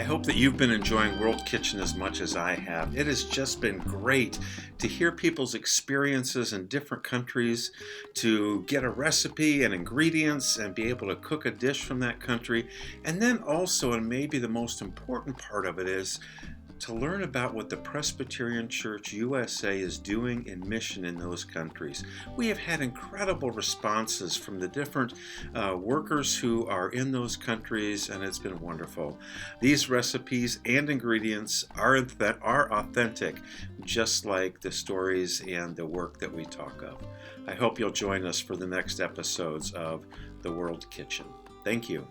hope that you've been enjoying World Kitchen as much as I have. It has just been great to hear people's experiences in different countries, to get a recipe and ingredients and be able to cook a dish from that country. And then also, and maybe the most important part of it, is to learn about what the Presbyterian Church USA is doing in mission in those countries. We have had incredible responses from the different workers who are in those countries, and it's been wonderful. These recipes and ingredients are authentic, just like the stories and the work that we talk of. I hope you'll join us for the next episodes of The World Kitchen. Thank you.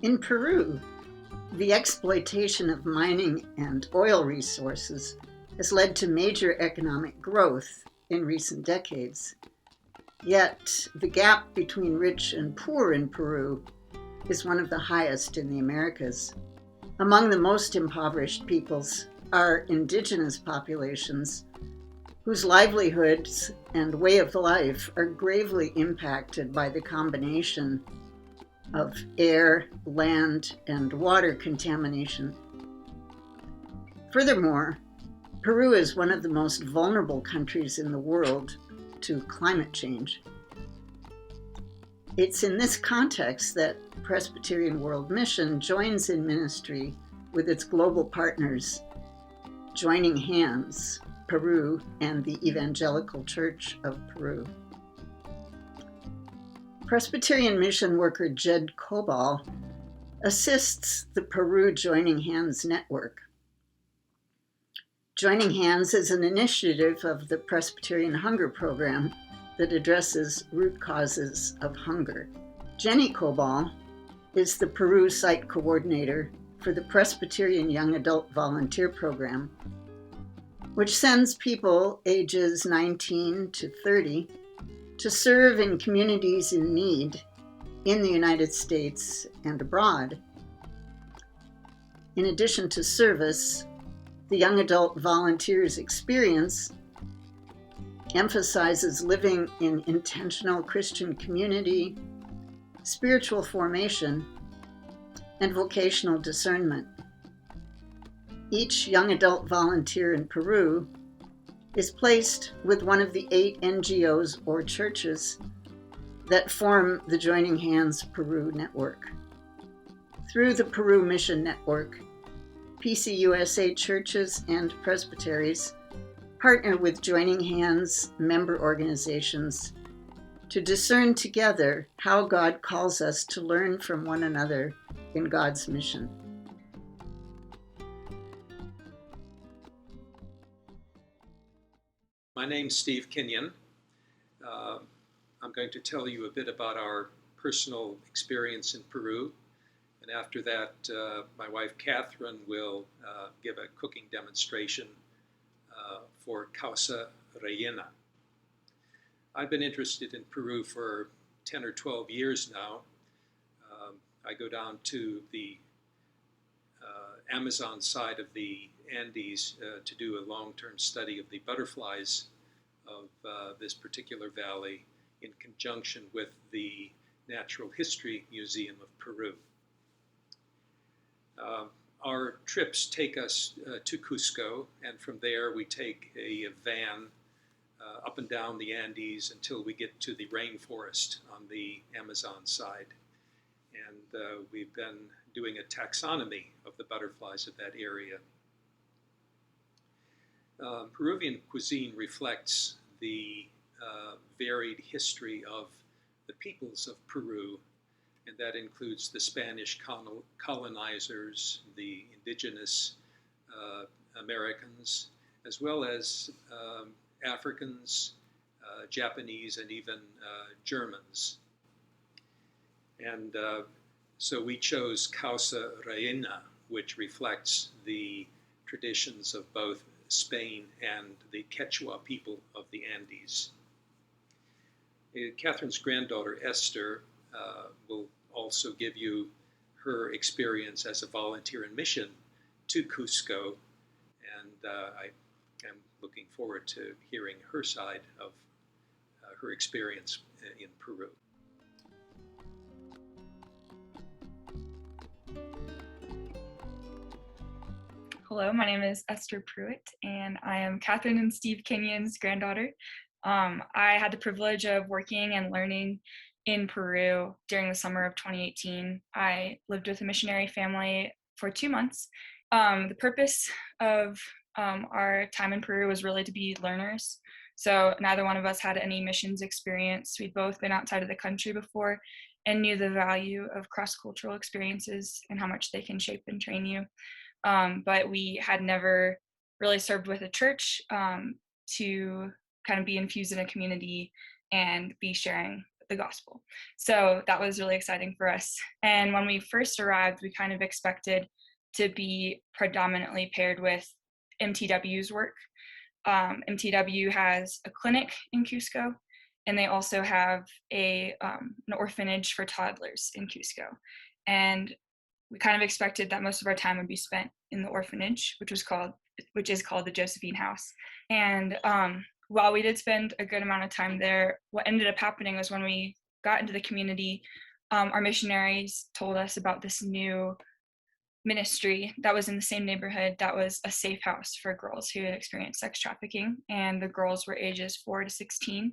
In Peru, the exploitation of mining and oil resources has led to major economic growth in recent decades. Yet, the gap between rich and poor in Peru is one of the highest in the Americas. Among the most impoverished peoples are indigenous populations whose livelihoods and way of life are gravely impacted by the combination of air, land, and water contamination. Furthermore, Peru is one of the most vulnerable countries in the world to climate change. It's in this context that Presbyterian World Mission joins in ministry with its global partners, Joining Hands, Peru, and the Evangelical Church of Peru. Presbyterian mission worker Jed Cobal assists the Peru Joining Hands network. Joining Hands is an initiative of the Presbyterian Hunger Program that addresses root causes of hunger. Jenny Cobal is the Peru site coordinator for the Presbyterian Young Adult Volunteer Program, which sends people ages 19 to 30 to serve in communities in need in the United States and abroad. In addition to service, the Young Adult Volunteers experience emphasizes living in intentional Christian community, spiritual formation, and vocational discernment. Each young adult volunteer in Peru is placed with one of the 8 NGOs or churches that form the Joining Hands Peru network. Through the Peru Mission Network, PCUSA churches and presbyteries partner with Joining Hands member organizations to discern together how God calls us to learn from one another in God's mission. My name's Steve Kinyon. I'm going to tell you a bit about our personal experience in Peru, and after that, my wife Catherine will give a cooking demonstration for Causa Rellana. I've been interested in Peru for 10 or 12 years now. I go down to the Amazon side of the Andes to do a long-term study of the butterflies of this particular valley in conjunction with the Natural History Museum of Peru. Our trips take us to Cusco, and from there we take a van up and down the Andes until we get to the rainforest on the Amazon side. And we've been doing a taxonomy of the butterflies of that area. Peruvian cuisine reflects the varied history of the peoples of Peru, and that includes the Spanish colonizers, the indigenous Americans, as well as Africans, Japanese, and even Germans. And so we chose Causa Rellana, which reflects the traditions of both Spain and the Quechua people of the Andes. Catherine's granddaughter, Esther, will also give you her experience as a volunteer in mission to Cusco, and I am looking forward to hearing her side of her experience in Peru. Hello, my name is Esther Pruitt, and I am Catherine and Steve Kinyons' granddaughter. I had the privilege of working and learning in Peru during the summer of 2018. I lived with a missionary family for 2 months. The purpose of our time in Peru was really to be learners. So neither one of us had any missions experience. We'd both been outside of the country before and knew the value of cross-cultural experiences and how much they can shape and train you. But we had never really served with a church to kind of be infused in a community and be sharing the gospel. So that was really exciting for us. And when we first arrived, we kind of expected to be predominantly paired with MTW's work. MTW has a clinic in Cusco, and they also have an orphanage for toddlers in Cusco. And we kind of expected that most of our time would be spent in the orphanage, which is called the Josephine House. And while we did spend a good amount of time there, what ended up happening was when we got into the community, our missionaries told us about this new ministry that was in the same neighborhood that was a safe house for girls who had experienced sex trafficking, and the girls were ages 4 to 16.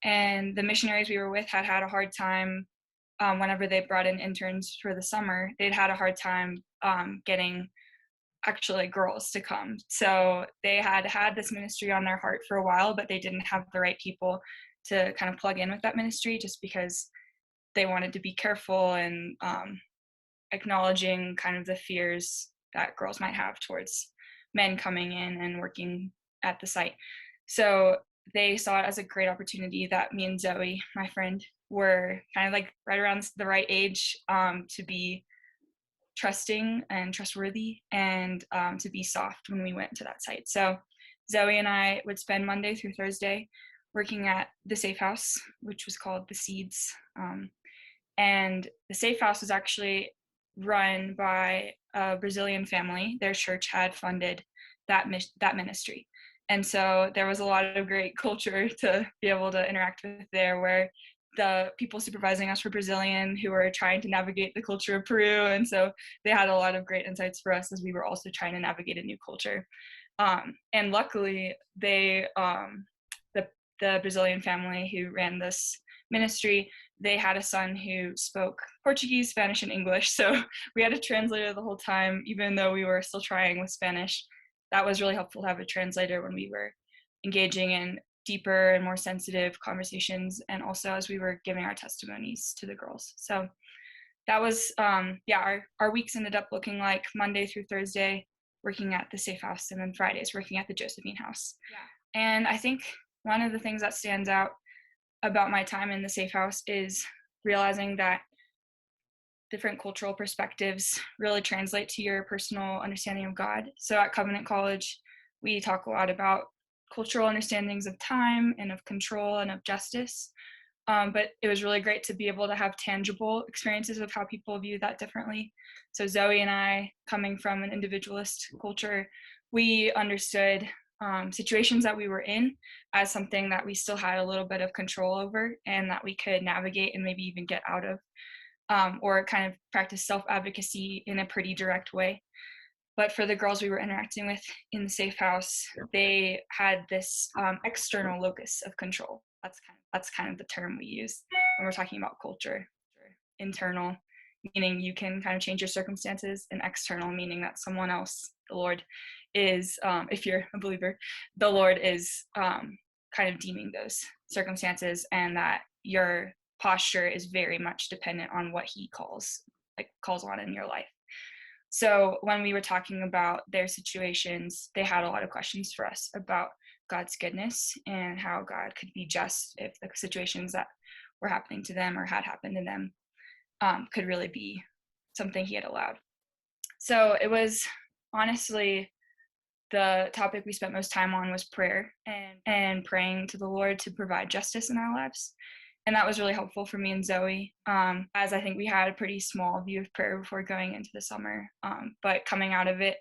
And the missionaries we were with had a hard time whenever they brought in interns for the summer. They'd had a hard time getting actually girls to come. So they had this ministry on their heart for a while, but they didn't have the right people to kind of plug in with that ministry, just because they wanted to be careful and acknowledging kind of the fears that girls might have towards men coming in and working at the site. So they saw it as a great opportunity that me and Zoe, my friend, were kind of like right around the right age to be trusting and trustworthy, and to be soft when we went to that site. So Zoe and I would spend Monday through Thursday working at the Safe House, which was called the Seeds. And the Safe House was actually run by a Brazilian family. Their church had funded that ministry. And so there was a lot of great culture to be able to interact with there, where the people supervising us were Brazilian who were trying to navigate the culture of Peru. And so they had a lot of great insights for us as we were also trying to navigate a new culture. And luckily, the Brazilian family who ran this ministry, they had a son who spoke Portuguese, Spanish, and English. So we had a translator the whole time, even though we were still trying with Spanish. That was really helpful to have a translator when we were engaging in deeper and more sensitive conversations, and also as we were giving our testimonies to the girls. So that was, our weeks ended up looking like Monday through Thursday working at the Safe House, and then Fridays working at the Josephine House. Yeah. And I think one of the things that stands out about my time in the Safe House is realizing that different cultural perspectives really translate to your personal understanding of God. So at Covenant College, we talk a lot about cultural understandings of time and of control and of justice. But it was really great to be able to have tangible experiences of how people view that differently. So Zoe and I, coming from an individualist culture, we understood situations that we were in as something that we still had a little bit of control over, and that we could navigate and maybe even get out of, or kind of practice self-advocacy in a pretty direct way. But for the girls we were interacting with in the Safe House, they had this external locus of control. That's kind of the term we use when we're talking about culture. Internal, meaning you can kind of change your circumstances, and external, meaning that someone else, the Lord, is, if you're a believer, the Lord is kind of deeming those circumstances, and that your posture is very much dependent on what He calls on in your life. So when we were talking about their situations, they had a lot of questions for us about God's goodness and how God could be just if the situations that were happening to them or had happened to them could really be something He had allowed. So it was honestly the topic we spent most time on was prayer and praying to the Lord to provide justice in our lives. And that was really helpful for me and Zoe, as I think we had a pretty small view of prayer before going into the summer. But coming out of it,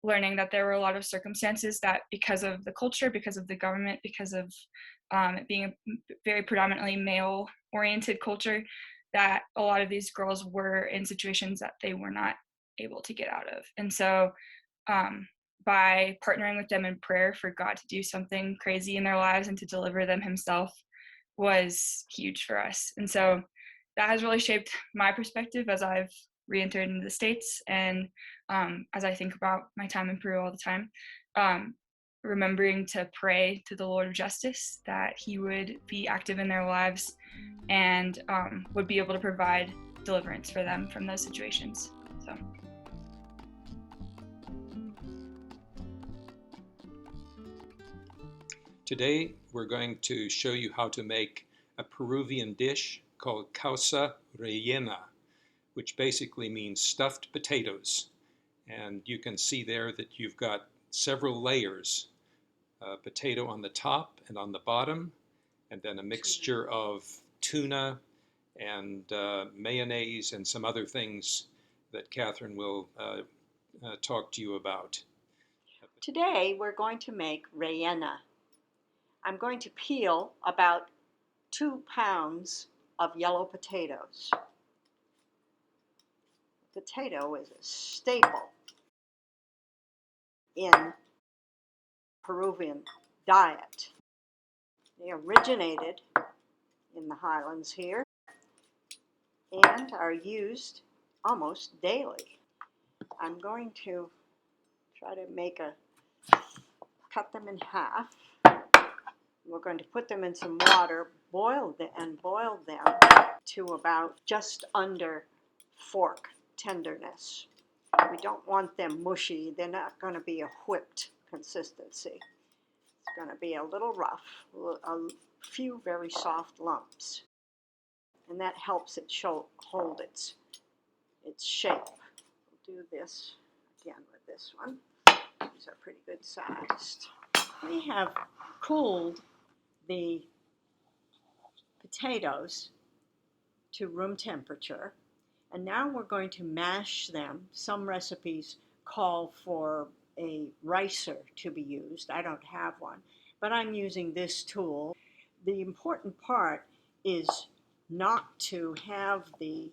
learning that there were a lot of circumstances that, because of the culture, because of the government, because of it being a very predominantly male-oriented culture, that a lot of these girls were in situations that they were not able to get out of. And so by partnering with them in prayer for God to do something crazy in their lives and to deliver them himself was huge for us. And so that has really shaped my perspective as I've re-entered into the States, and as I think about my time in Peru all the time, remembering to pray to the Lord of Justice that he would be active in their lives and would be able to provide deliverance for them from those situations. So. Today we're going to show you how to make a Peruvian dish called Causa Rellana, which basically means stuffed potatoes. And you can see there that you've got several layers, potato on the top and on the bottom, and then a mixture of tuna and mayonnaise and some other things that Catherine will talk to you about. Today we're going to make rellena. I'm going to peel about 2 pounds of yellow potatoes. Potato is a staple in Peruvian diet. They originated in the highlands here and are used almost daily. I'm going to try to cut them in half. We're going to put them in some water, boil them to about just under fork tenderness. We don't want them mushy. They're not going to be a whipped consistency. It's going to be a little rough, a few very soft lumps. And that helps it hold its shape. We'll do this again with this one. These are pretty good sized. We have cooled the potatoes to room temperature, and now we're going to mash them. Some recipes call for a ricer to be used. I don't have one, but I'm using this tool. The important part is not to have the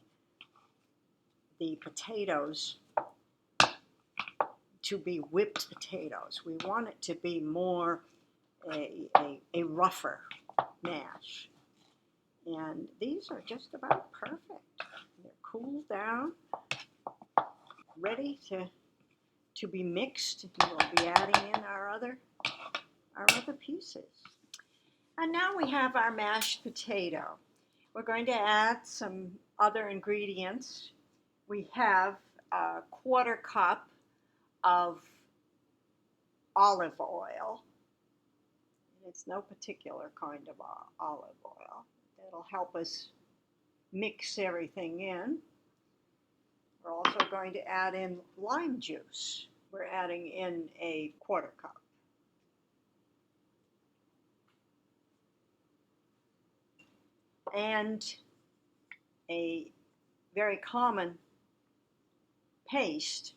potatoes to be whipped potatoes. We want it to be more a rougher mash. And these are just about perfect. They're cooled down, ready to be mixed. We'll be adding in our other pieces. And now we have our mashed potato. We're going to add some other ingredients. We have a 1/4 cup of olive oil. It's no particular kind of olive oil. That'll help us mix everything in. We're also going to add in lime juice. We're adding in a 1/4 cup. And a very common paste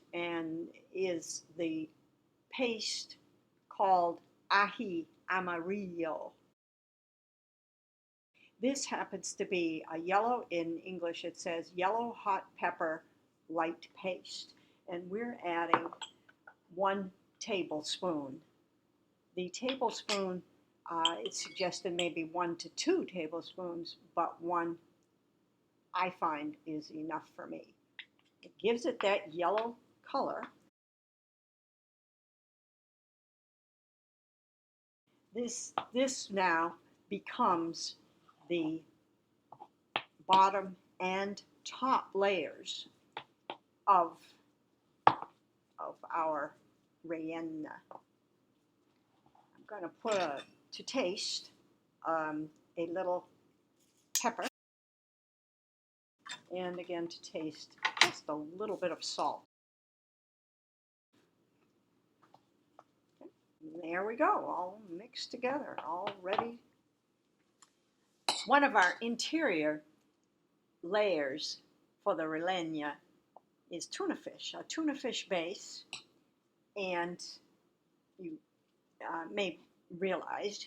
is the paste called ají amarillo. This happens to be a yellow, in English it says yellow hot pepper light paste, and we're adding 1 tablespoon. The tablespoon, it's suggested maybe 1 to 2 tablespoons, but 1 I find is enough for me. It gives it that yellow color. This now becomes the bottom and top layers of our rellena. I'm going to put to taste a little pepper, and again to taste just a little bit of salt. And there we go, all mixed together, all ready. One of our interior layers for the rellena is tuna fish, a tuna fish base, and you may realize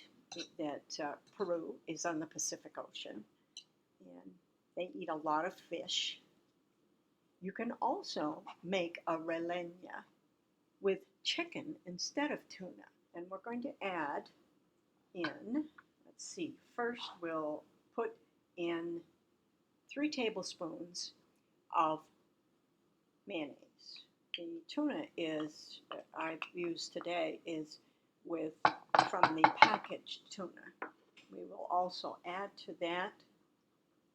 that Peru is on the Pacific Ocean, and they eat a lot of fish. You can also make a rellena with chicken instead of tuna. And we're going to add in, let's see, first we'll put in 3 tablespoons of mayonnaise. The tuna I've used today is from the packaged tuna. We will also add to that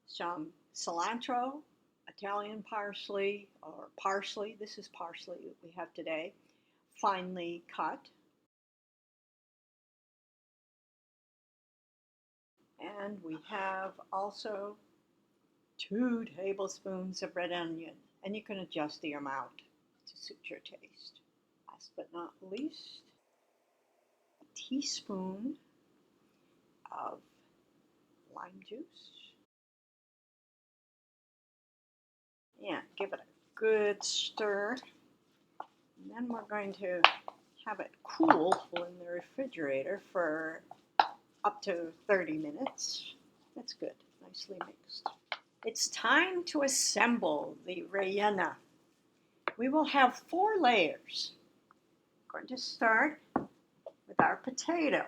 some cilantro, Italian parsley, or parsley. This is parsley that we have today, finely cut. And we have also 2 tablespoons of red onion, and you can adjust the amount to suit your taste. Last but not least, a teaspoon of lime juice. And give it a good stir. And then we're going to have it cool in the refrigerator for up to 30 minutes. That's good, nicely mixed. It's time to assemble the rellena. We will have 4 layers. We're going to start with our potato.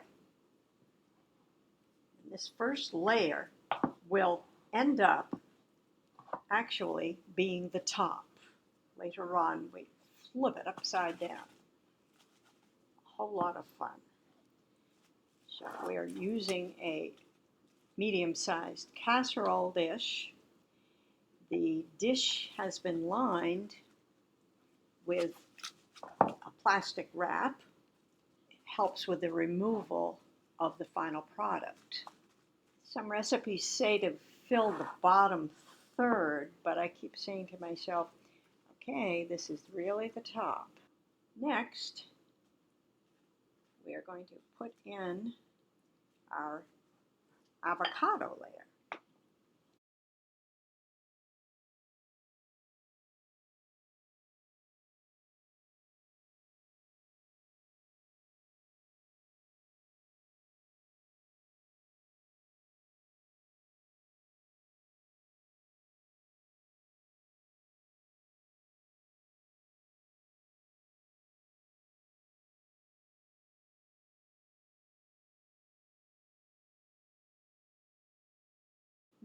And this first layer will end up actually being the top. Later on, we flip it upside down. A whole lot of fun. So we are using a medium-sized casserole dish. The dish has been lined with a plastic wrap. It helps with the removal of the final product. Some recipes say to fill the bottom third, but I keep saying to myself, okay, this is really the top. Next, we are going to put in our avocado layer.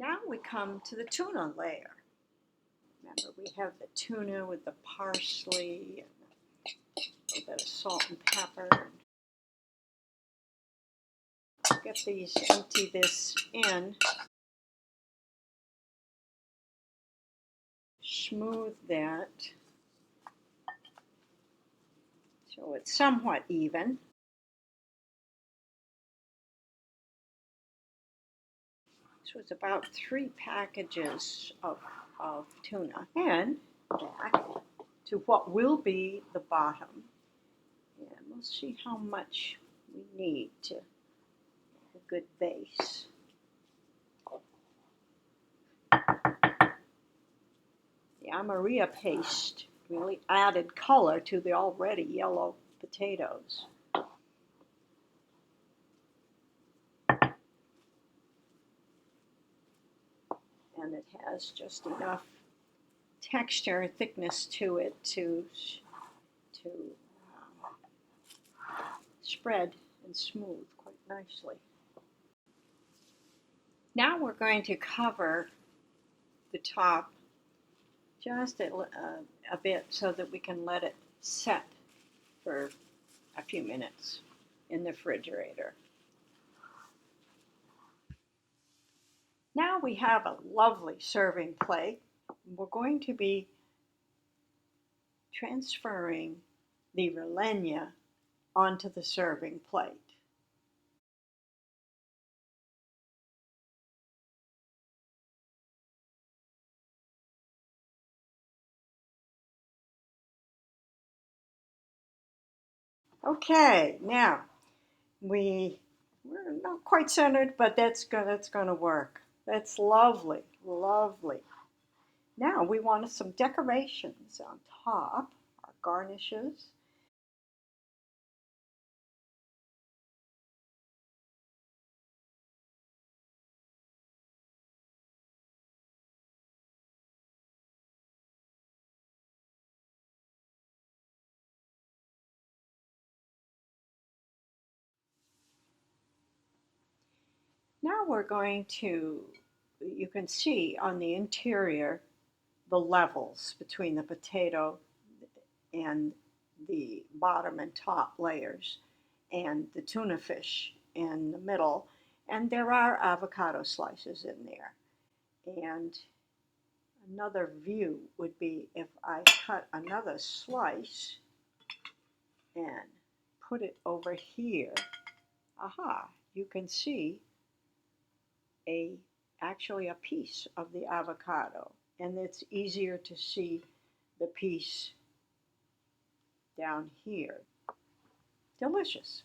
Now we come to the tuna layer. Remember, we have the tuna with the parsley and a little bit of salt and pepper. Empty this in. Smooth that so it's somewhat even. This was about 3 packages of tuna. And back to what will be the bottom. And we'll see how much we need to make a good base. The Amarilla paste really added color to the already yellow potatoes. And it has just enough texture and thickness to it to spread and smooth quite nicely. Now we're going to cover the top just a bit so that we can let it set for a few minutes in the refrigerator. Now we have a lovely serving plate. We're going to be transferring the rellena onto the serving plate. Okay, now we're not quite centered, but that's gonna work. That's lovely, lovely. Now we want some decorations on top, our garnishes. Now we're going to, you can see on the interior the levels between the potato and the bottom and top layers, and the tuna fish in the middle, and there are avocado slices in there. And another view would be if I cut another slice and put it over here. Aha, you can see actually a piece of the avocado, and it's easier to see the piece down here. Delicious.